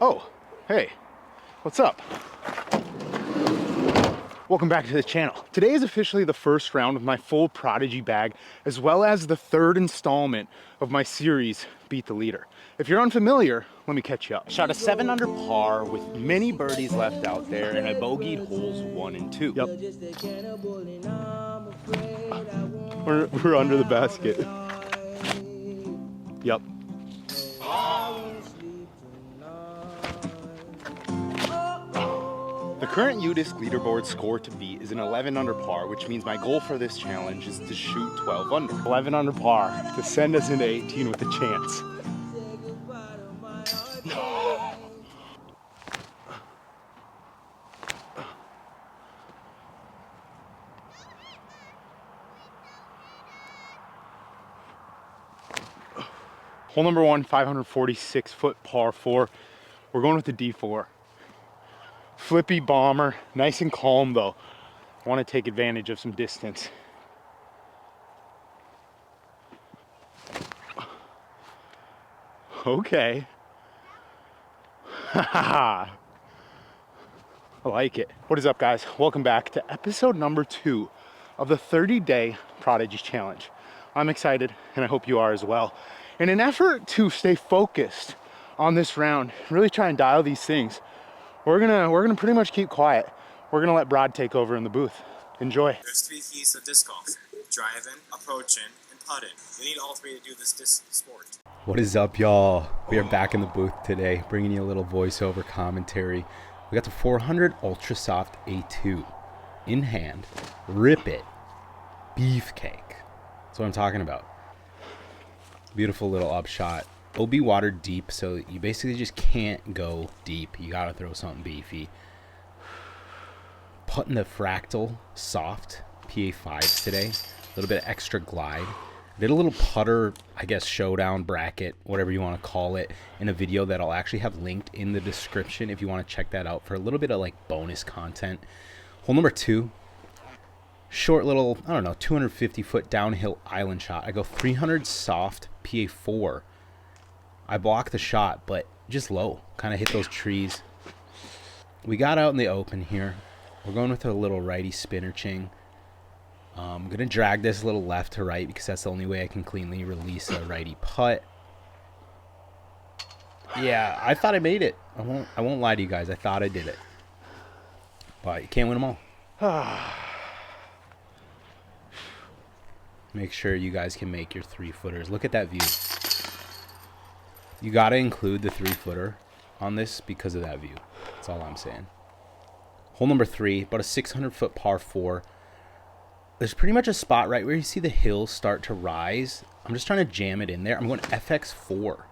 Oh, hey, what's up? Welcome back to the channel. Today is officially the first round of my full Prodigy bag, as well as the third installment of my series, Beat the Leader. If you're unfamiliar, let me catch you up. Shot a 7 under par with many birdies left out there, and I bogeyed holes 1 and 2. Yep. We're under the basket. Yep. The current UDisc leaderboard score to beat is an 11 under par, which means my goal for this challenge is to shoot 12 under. 11 under par to send us into 18 with a chance. Hole number 1, 546-foot par 4. We're going with the D4. Flippy bomber, nice and calm though. I want to take advantage of some distance. Okay. I like it. What is up, guys? Welcome back to episode number 2 of the 30-day Prodigy Challenge. I'm excited, and I hope you are as well. In an effort to stay focused on this round, really try and dial these things, we're gonna pretty much keep quiet. We're gonna let Brod take over in the booth. Enjoy. There's 3 keys to disc golf: driving, approaching, and putting. You need all 3 to do this disc sport. What is up, y'all? We are back in the booth today, bringing you a little voiceover commentary. We got the 400 Ultra Soft A2 in hand. Rip it. Beefcake. That's what I'm talking about. Beautiful little upshot. OB water deep, so you basically just can't go deep. You gotta throw something beefy. Putting the Fractal Soft PA5s today. A little bit of extra glide. Did a little putter, I guess, showdown bracket, whatever you want to call it, in a video that I'll actually have linked in the description if you want to check that out for a little bit of like bonus content. Hole number 2. Short little, I don't know, 250-foot downhill island shot. I go 300 soft PA4. I blocked the shot, but just low. Kind of hit those trees. We got out in the open here. We're going with a little righty spinner ching. I'm going to drag this a little left to right because that's the only way I can cleanly release a righty putt. Yeah, I thought I made it. I won't lie to you guys. I thought I did it. But you can't win them all. Make sure you guys can make your 3-footers. Look at that view. You got to include the 3-footer on this because of that view. That's all I'm saying. Hole number 3, about a 600-foot par 4. There's pretty much a spot right where you see the hills start to rise. I'm just trying to jam it in there. I'm going FX4,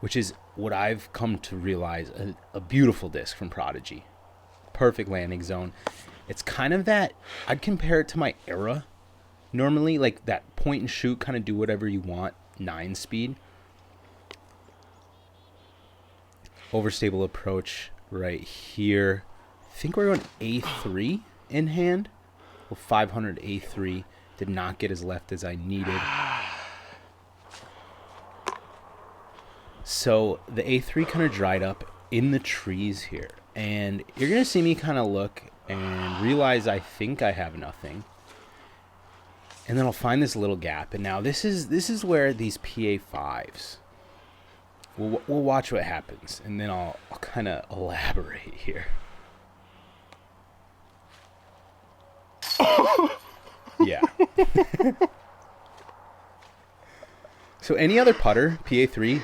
which is what I've come to realize, a beautiful disc from Prodigy. Perfect landing zone. It's kind of that, I'd compare it to my Era. Normally, like that point and shoot, kind of do whatever you want, 9-speed. Overstable approach right here. I think we're going A3 in hand. Well, 500 A3. Did not get as left as I needed. So the A3 kind of dried up in the trees here. And you're going to see me kind of look and realize I think I have nothing. And then I'll find this little gap. And now this is where these PA5s... We'll watch what happens, and then I'll kind of elaborate here. Yeah. So any other putter, PA3,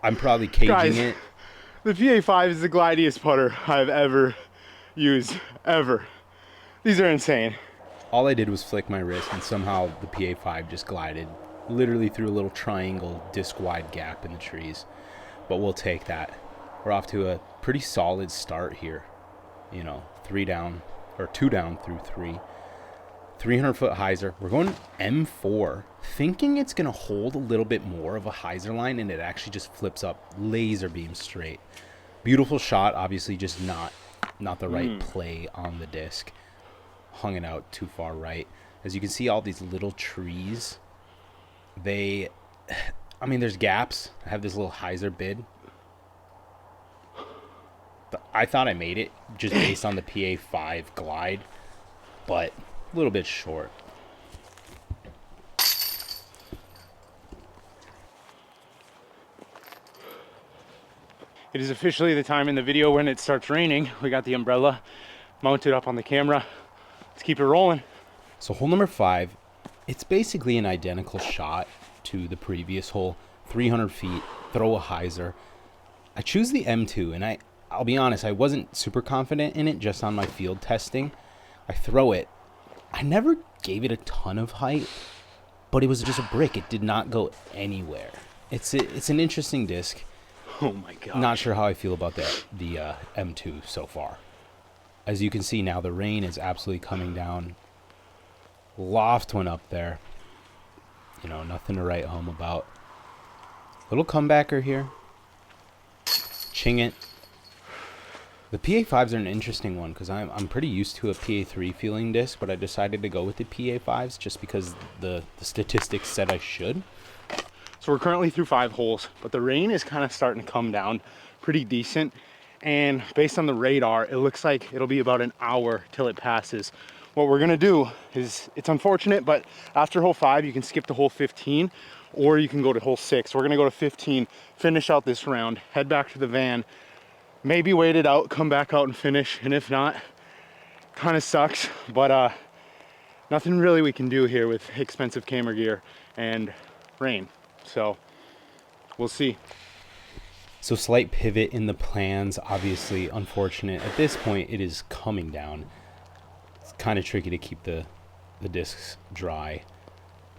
I'm probably caging Guys, it. The PA5 is the glidiest putter I've ever used, ever. These are insane. All I did was flick my wrist, and somehow the PA5 just glided literally through a little triangle disc-wide gap in the trees. But we'll take that. We're off to a pretty solid start here. You know, 2 down through 3. 300-foot hyzer. We're going M4, thinking it's going to hold a little bit more of a hyzer line, and it actually just flips up laser beam straight. Beautiful shot, obviously just not the right play on the disc. Hung it out too far right. As you can see, all these little trees, there's gaps. I have this little hyzer bid. I thought I made it just based on the PA5 glide, but a little bit short. It is officially the time in the video when it starts raining. We got the umbrella mounted up on the camera. Let's keep it rolling. So hole number 5, it's basically an identical shot to the previous hole. 300 feet, throw a hyzer. I choose the M2, and I'll be honest, I wasn't super confident in it just on my field testing. I throw it. I never gave it a ton of height, but it was just a brick. It did not go anywhere. It's an interesting disc. Oh my god. Not sure how I feel about the M2 so far. As you can see now, the rain is absolutely coming down. Loft went up there. You know, nothing to write home about. Little comebacker here. Ching it. The PA5s are an interesting one because I'm pretty used to a PA3 feeling disc, but I decided to go with the PA5s just because the statistics said I should. So we're currently through 5 holes, but the rain is kind of starting to come down pretty decent. And based on the radar, it looks like it'll be about an hour till it passes. What we're gonna do is, it's unfortunate, but after hole 5, you can skip to hole 15, or you can go to hole 6. We're gonna go to 15, finish out this round, head back to the van, maybe wait it out, come back out and finish. And if not, kind of sucks, but nothing really we can do here with expensive camera gear and rain. So we'll see. So slight pivot in the plans, obviously unfortunate. At this point, it is coming down. It's kind of tricky to keep the discs dry.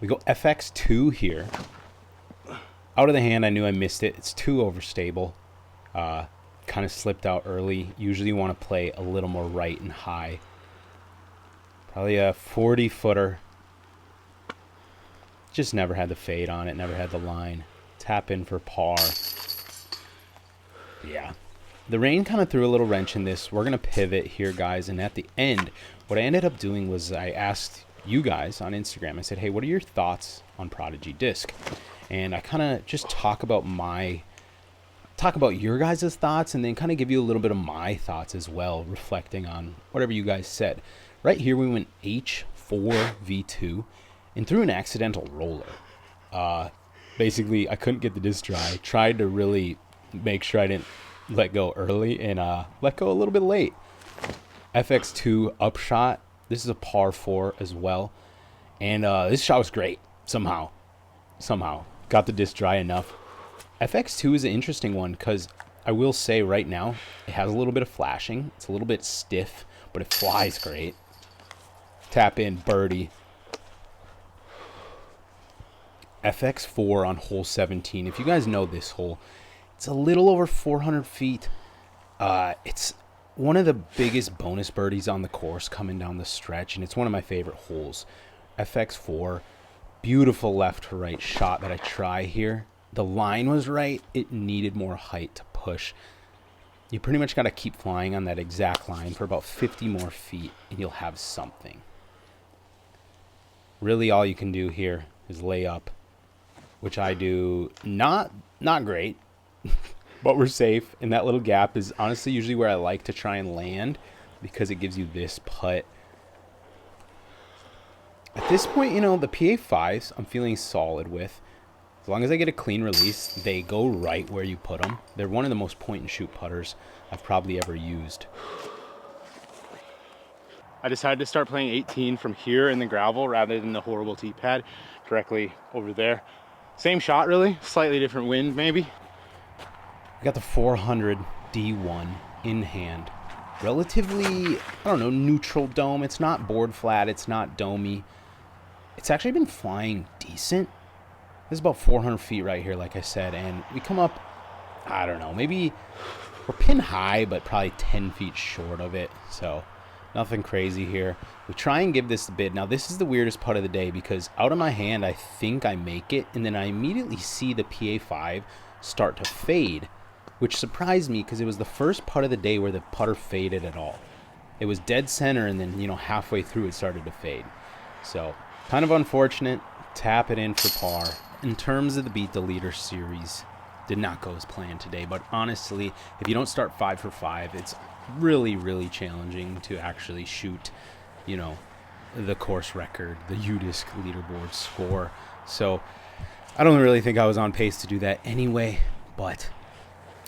We go FX2 here. Out of the hand, I knew I missed it. It's too overstable. Kind of slipped out early. Usually you want to play a little more right and high. Probably a 40-footer. Just never had the fade on it, never had the line. Tap in for par. Yeah. The rain kind of threw a little wrench in this. We're going to pivot here, guys. And at the end, what I ended up doing was I asked you guys on Instagram, I said, hey, what are your thoughts on Prodigy disc? And I kind of just talk about your guys' thoughts and then kind of give you a little bit of my thoughts as well, reflecting on whatever you guys said. Right here, we went H4 V2 and threw an accidental roller. Basically, I couldn't get the disc dry. Tried to really make sure I didn't let go early and let go a little bit late. FX2 upshot. This is a par 4 as well. And this shot was great. Somehow. Got the disc dry enough. FX2 is an interesting one because I will say right now, it has a little bit of flashing. It's a little bit stiff, but it flies great. Tap in, birdie. FX4 on hole 17. If you guys know this hole, it's a little over 400 feet. It's one of the biggest bonus birdies on the course coming down the stretch, and it's one of my favorite holes. FX4, beautiful left to right shot that I try here. The line was right. It needed more height to push. You pretty much got to keep flying on that exact line for about 50 more feet, and you'll have something. Really all you can do here is lay up, which I do not great, but we're safe. And that little gap is honestly usually where I like to try and land because it gives you this putt. At this point, you know, the PA5s I'm feeling solid with. As long as I get a clean release, they go right where you put them. They're one of the most point and shoot putters I've probably ever used. I decided to start playing 18 from here in the gravel rather than the horrible tee pad directly over there. Same shot really, slightly different wind maybe. I got the 400 D1 in hand. Relatively, I don't know, neutral dome. It's not board flat, it's not domey. It's actually been flying decent. This is about 400 feet right here, like I said, and we come up, I don't know, maybe we're pin high, but probably 10 feet short of it, so nothing crazy here. We try and give this a bid. Now, this is the weirdest putt of the day because out of my hand, I think I make it, and then I immediately see the PA5 start to fade, which surprised me because it was the first putt of the day where the putter faded at all. It was dead center, and then, you know, halfway through it started to fade. So, kind of unfortunate. Tap it in for par. In terms of the Beat the Leader series, did not go as planned today. But honestly, if you don't start 5 for 5, it's really, really challenging to actually shoot, you know, the course record, the UDisc leaderboard score. So I don't really think I was on pace to do that anyway, but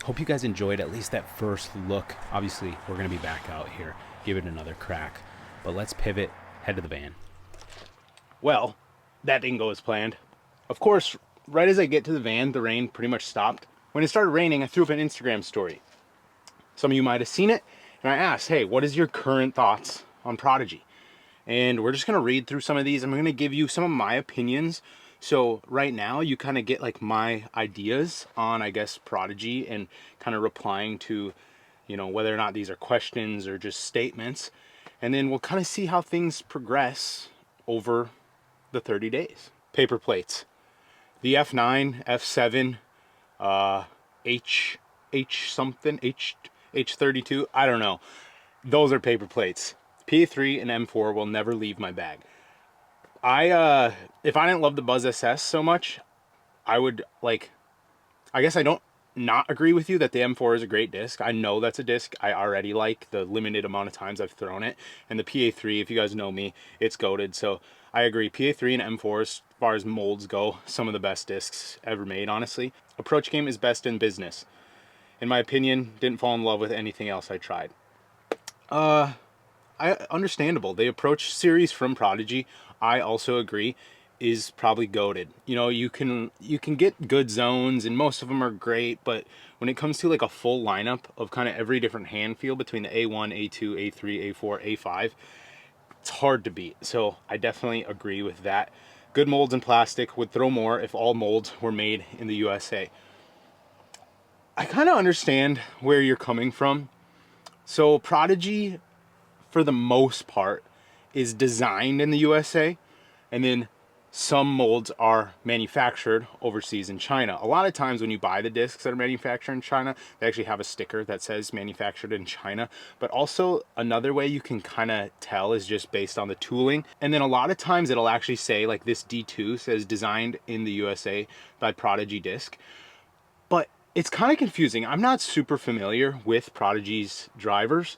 hope you guys enjoyed at least that first look. Obviously, we're going to be back out here, give it another crack, but let's pivot, head to the van. Well, that didn't go as planned. Of course, right as I get to the van, the rain pretty much stopped. When it started raining, I threw up an Instagram story. Some of you might have seen it, and I asked, hey, what is your current thoughts on Prodigy? And we're just going to read through some of these. I'm going to give you some of my opinions. So right now you kind of get like my ideas on, I guess, Prodigy, and kind of replying to, you know, whether or not these are questions or just statements. And then we'll kind of see how things progress over the 30 days. Paper plates. The F9, F7, H32, I don't know. Those are paper plates. P3 and M4 will never leave my bag. If I didn't love the Buzz SS so much, I would like, I guess I don't not agree with you that the M4 is a great disc. I know that's a disc I already like, the limited amount of times I've thrown it. And the PA3, if you guys know me, it's goated. So I agree. PA3 and M4, as far as molds go, some of the best discs ever made, honestly. Approach game is best in business. In my opinion, didn't fall in love with anything else I tried. Understandable. The approach series from Prodigy, I also agree, is probably goated. You know, you can get good zones, and most of them are great, but when it comes to like a full lineup of kind of every different hand feel between the A1, A2, A3, A4, A5, it's hard to beat. So I definitely agree with that. Good molds and plastic, would throw more if all molds were made in the USA. I kind of understand where you're coming from. So Prodigy, for the most part, is designed in the USA, and then some molds are manufactured overseas in China. A lot of times when you buy the discs that are manufactured in China, they actually have a sticker that says manufactured in China. But also another way you can kind of tell is just based on the tooling. And then a lot of times it'll actually say, like this D2 says designed in the USA by Prodigy disc. But it's kind of confusing. I'm not super familiar with Prodigy's drivers,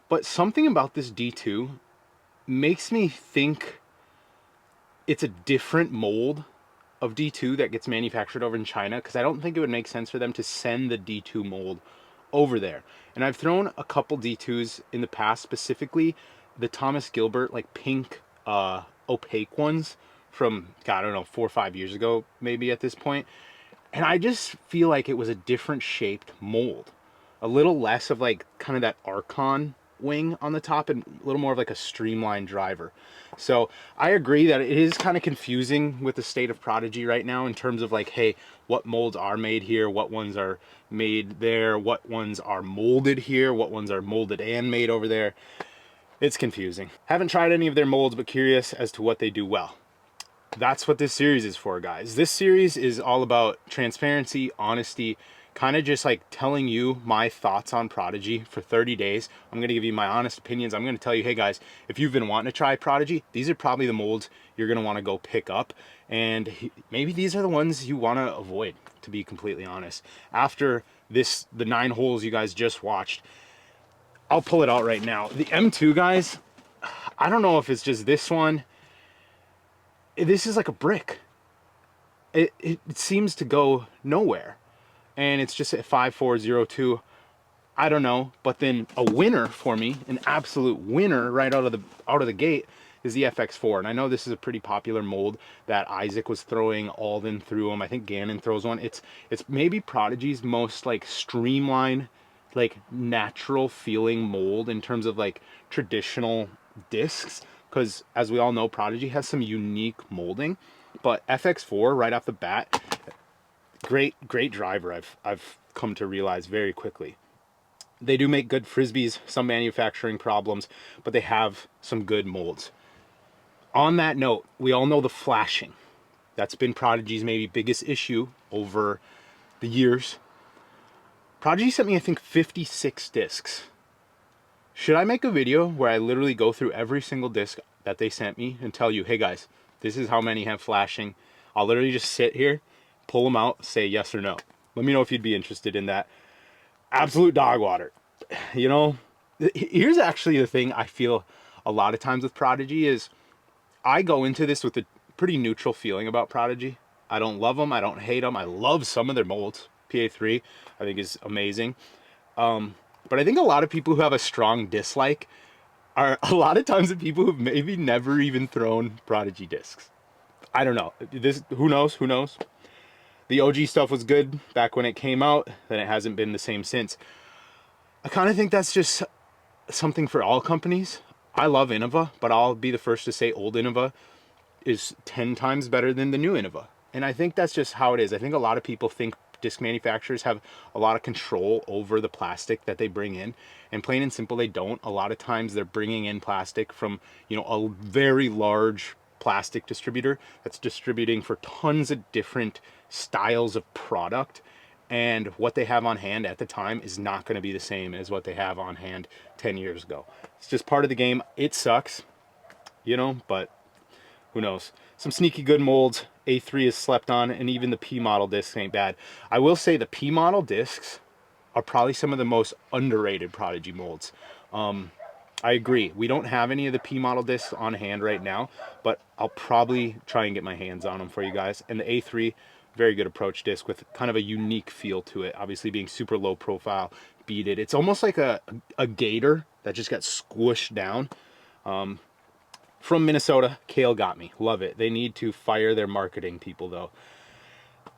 but something about this D2 makes me think it's a different mold of D2 that gets manufactured over in China, because I don't think it would make sense for them to send the D2 mold over there. And I've thrown a couple D2s in the past, specifically the Thomas Gilbert like pink opaque ones from, God, I don't know, 4 or 5 years ago maybe at this point. And I just feel like it was a different shaped mold. A little less of like kind of that Archon wing on the top and a little more of like a streamlined driver. So I agree that it is kind of confusing with the state of Prodigy right now in terms of like, hey, what molds are made here, what ones are made there, what ones are molded here, what ones are molded and made over there. It's confusing. Haven't tried any of their molds, but curious as to what they do well. That's what this series is for, guys. This series is all about transparency, honesty, kind of just like telling you my thoughts on Prodigy for 30 days. I'm going to give you my honest opinions. I'm going to tell you, hey guys, if you've been wanting to try Prodigy, these are probably the molds you're going to want to go pick up. And maybe these are the ones you want to avoid, to be completely honest. After this, the 9 holes you guys just watched, I'll pull it out right now. The M2, guys, I don't know if it's just this one. This is like a brick. It seems to go nowhere. And it's just at 5402. I don't know. But then a winner for me, an absolute winner right out of the gate, is the FX4. And I know this is a pretty popular mold that Isaac was throwing. Alden threw them. I think Gannon throws one. It's maybe Prodigy's most like streamlined, like natural feeling mold in terms of like traditional discs. Because as we all know, Prodigy has some unique molding. But FX4 right off the bat, great driver, I've come to realize very quickly. They do make good frisbees, some manufacturing problems, but they have some good molds. On that note, we all know the flashing. That's been Prodigy's maybe biggest issue over the years. Prodigy sent me, I think, 56 discs. Should I make a video where I literally go through every single disc that they sent me and tell you, hey guys, this is how many have flashing? I'll literally just sit here, pull them out, say yes or no. Let me know if you'd be interested in that. Absolute dog water. You know, here's actually the thing I feel a lot of times with Prodigy is I go into this with a pretty neutral feeling about Prodigy. I don't love them. I don't hate them. I love some of their molds. PA3 I think is amazing. But I think a lot of people who have a strong dislike are a lot of times the people who've maybe never even thrown Prodigy discs. I don't know. This, who knows? Who knows? The OG stuff was good back when it came out, then it hasn't been the same since. I kind of think that's just something for all companies. I love Innova, but I'll be the first to say old Innova is 10 times better than the new Innova. And I think that's just how it is. I think a lot of people think disc manufacturers have a lot of control over the plastic that they bring in, and plain and simple they don't. A lot of times they're bringing in plastic from, you know, a very large plastic distributor that's distributing for tons of different styles of product, and what they have on hand at the time is not going to be the same as what they have on hand 10 years ago. It's just part of the game. It sucks, you know, but who knows? Some sneaky good molds. A3 is slept on, and even the P model discs ain't bad. I will say the P model discs are probably some of the most underrated Prodigy molds. I agree. We don't have any of the P model discs on hand right now, but I'll probably try and get my hands on them for you guys. And the A3, very good approach disc with kind of a unique feel to it. Obviously being super low profile, beaded. It's almost like a gator that just got squished down. From Minnesota, Kale got me. Love it. They need to fire their marketing people, though.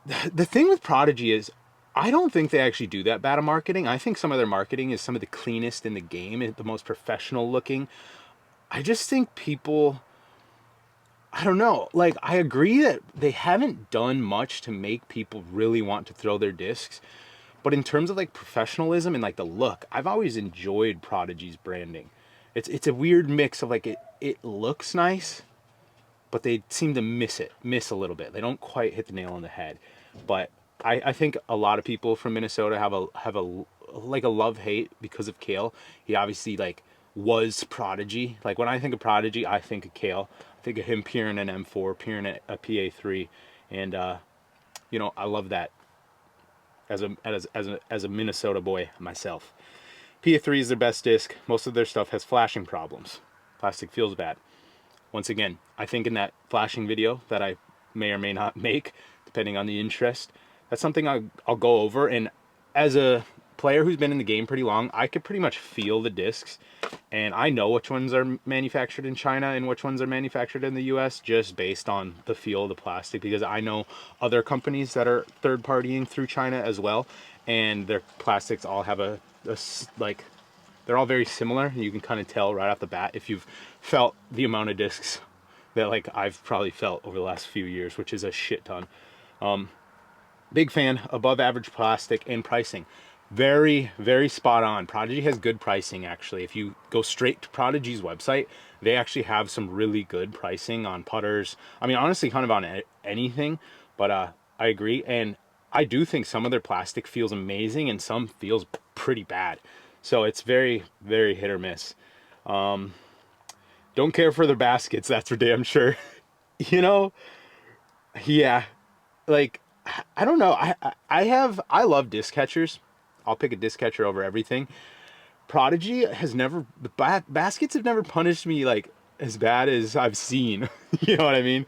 The thing with Prodigy is, I don't think they actually do that bad of marketing. I think some of their marketing is some of the cleanest in the game, the most professional looking. I just think people, I don't know, like, I agree that they haven't done much to make people really want to throw their discs. But in terms of like professionalism and like the look, I've always enjoyed Prodigy's branding. It's a weird mix of like it looks nice, but they seem to miss a little bit. They don't quite hit the nail on the head. But I think a lot of people from Minnesota have a like a love-hate because of Kale. He obviously like was Prodigy. Like when I think of Prodigy, I think of Kale. I think of him peering an M4, peering a PA3, and you know, I love that as a Minnesota boy myself. PA3 is their best disc. Most of their stuff has flashing problems. Plastic feels bad. Once again, I think in that flashing video that I may or may not make, depending on the interest, that's something I'll go over. And as a player who's been in the game pretty long, I could pretty much feel the discs. And I know which ones are manufactured in China and which ones are manufactured in the US just based on the feel of the plastic, because I know other companies that are third partying through China as well, and their plastics all have like, they're all very similar. You can kind of tell right off the bat if you've felt the amount of discs that like I've probably felt over the last few years, which is a shit ton. Big fan. Above average plastic and pricing. Very, very spot on. Prodigy has good pricing, actually. If you go straight to Prodigy's website, they actually have some really good pricing on putters. I mean, honestly, kind of on anything, but I agree. And I do think some of their plastic feels amazing and some feels pretty bad. So it's very, very hit or miss. Don't care for their baskets, that's for damn sure. You know, yeah, like, I don't know. I love disc catchers. I'll pick a disc catcher over everything. Prodigy has never, baskets have never punished me like as bad as I've seen. You know what I mean?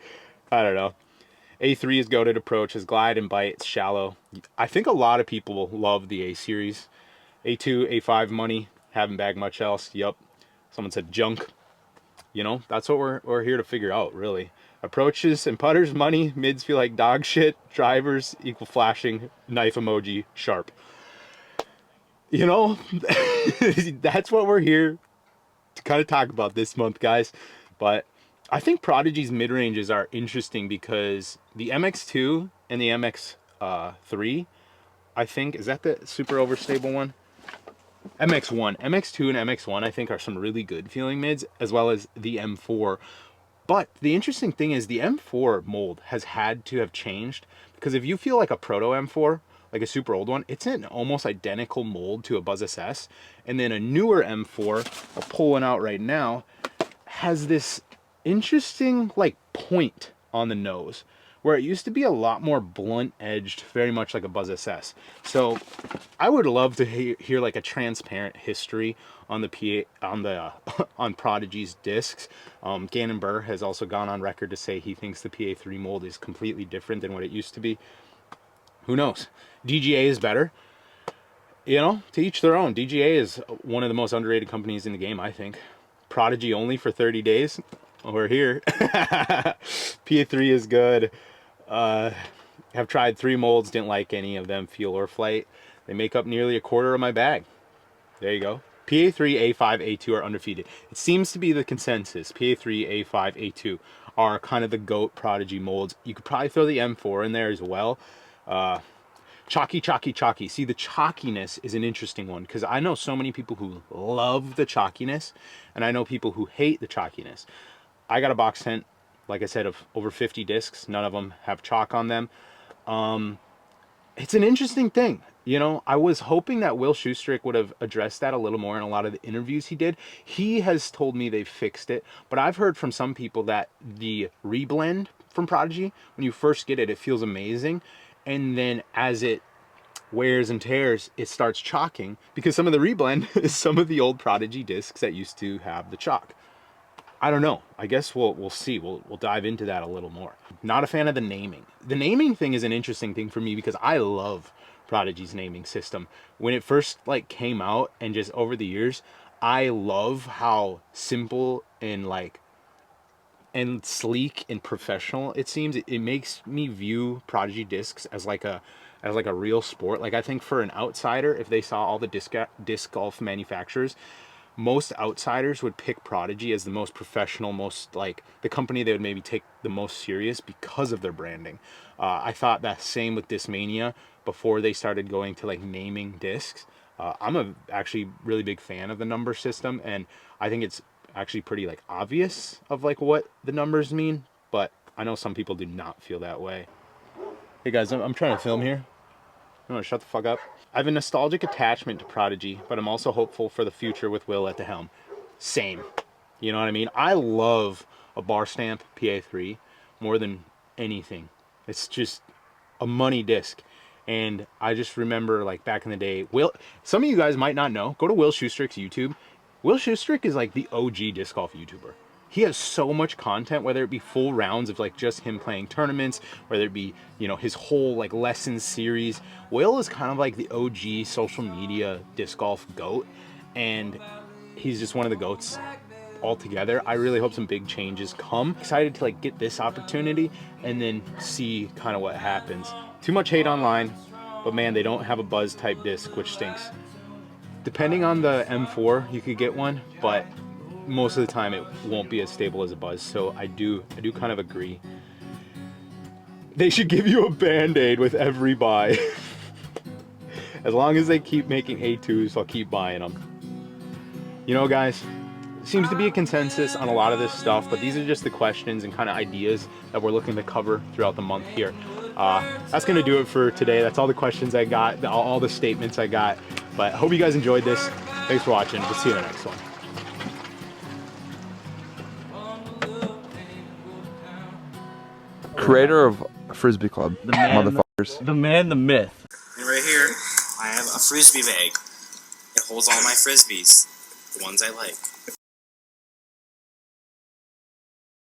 I don't know. A3 is goated approach, his glide and bite, it's shallow. I think a lot of people love the A series. A2, A5 money, haven't bagged much else. Yup. Someone said junk. You know, that's what we're here to figure out, really. Approaches and putters, money. Mids feel like dog shit. Drivers equal flashing, knife emoji, sharp. You know, that's what we're here to kind of talk about this month, guys. But I think Prodigy's mid-ranges are interesting because the MX2 and the MX3, I think, is that the super overstable one? MX1, MX2 and MX1 I think are some really good feeling mids, as well as the M4. But the interesting thing is the M4 mold has had to have changed, because if you feel like a proto M4, like a super old one, it's an almost identical mold to a Buzz SS. And then a newer M4, I'll pull one out right now, has this interesting like point on the nose, where it used to be a lot more blunt edged, very much like a Buzz SS. So I would love to hear like a transparent history on the on Prodigy's discs. Gannon Burr has also gone on record to say he thinks the PA3 mold is completely different than what it used to be. Who knows? DGA is better. You know, to each their own. DGA is one of the most underrated companies in the game, I think. Prodigy only for 30 days. We're here. PA3 is good. Have tried 3 molds, didn't like any of them, feel or flight. They make up nearly a quarter of my bag. There you go. PA3, A5, A2 are undefeated. It seems to be the consensus. PA3, A5, A2 are kind of the GOAT Prodigy molds. You could probably throw the M4 in there as well. Chalky. See, the chalkiness is an interesting one because I know so many people who love the chalkiness and I know people who hate the chalkiness. I got a box tent, like I said, of over 50 discs. None of them have chalk on them. It's an interesting thing. You know, I was hoping that Will Schustrick would have addressed that a little more in a lot of the interviews he did. He has told me they've fixed it, but I've heard from some people that the reblend from Prodigy, when you first get it, it feels amazing. And then as it wears and tears, it starts chalking because some of the reblend is some of the old Prodigy discs that used to have the chalk. I don't know. I guess we'll see. We'll dive into that a little more. Not a fan of the naming. The naming thing is an interesting thing for me because I love Prodigy's naming system. When it first like came out and just over the years, I love how simple and like and sleek and professional it seems. It makes me view Prodigy discs as like a real sport. Like I think for an outsider, if they saw all the disc golf manufacturers, most outsiders would pick Prodigy as the most professional, most like the company they would maybe take the most serious because of their branding. I thought that same with Discmania before they started going to like naming discs. I'm actually really big fan of the number system, and I think it's actually pretty like obvious of like what the numbers mean, but I know some people do not feel that way. Hey guys, I'm trying to film here. I'm gonna shut the fuck up. I have a nostalgic attachment to Prodigy, but I'm also hopeful for the future with Will at the helm. Same. You know what I mean? I love a bar stamp PA3 more than anything. It's just a money disc. And I just remember like back in the day, some of you guys might not know, go to Will Schustrick's YouTube. Will Schustrick is like the OG disc golf YouTuber. He has so much content, whether it be full rounds of like just him playing tournaments, whether it be, you know, his whole like lesson series. Will is kind of like the OG social media disc golf GOAT, and he's just one of the GOATs altogether. I really hope some big changes come. Excited to like get this opportunity and then see kind of what happens. Too much hate online, but man, they don't have a Buzz type disc, which stinks. Depending on the M4, you could get one, but most of the time it won't be as stable as a Buzz. So I do kind of agree. They should give you a Band-Aid with every buy. As long as they keep making A2s, I'll keep buying them. You know, guys, seems to be a consensus on a lot of this stuff, but these are just the questions and kind of ideas that we're looking to cover throughout the month here. That's going to do it for today. That's all the questions I got, all the statements I got. But I hope you guys enjoyed this. Thanks for watching. We'll see you in the next one. Creator of Frisbee Club, The man, motherfuckers. the man, the myth. And right here, I have a frisbee bag. It holds all my frisbees, the ones I like.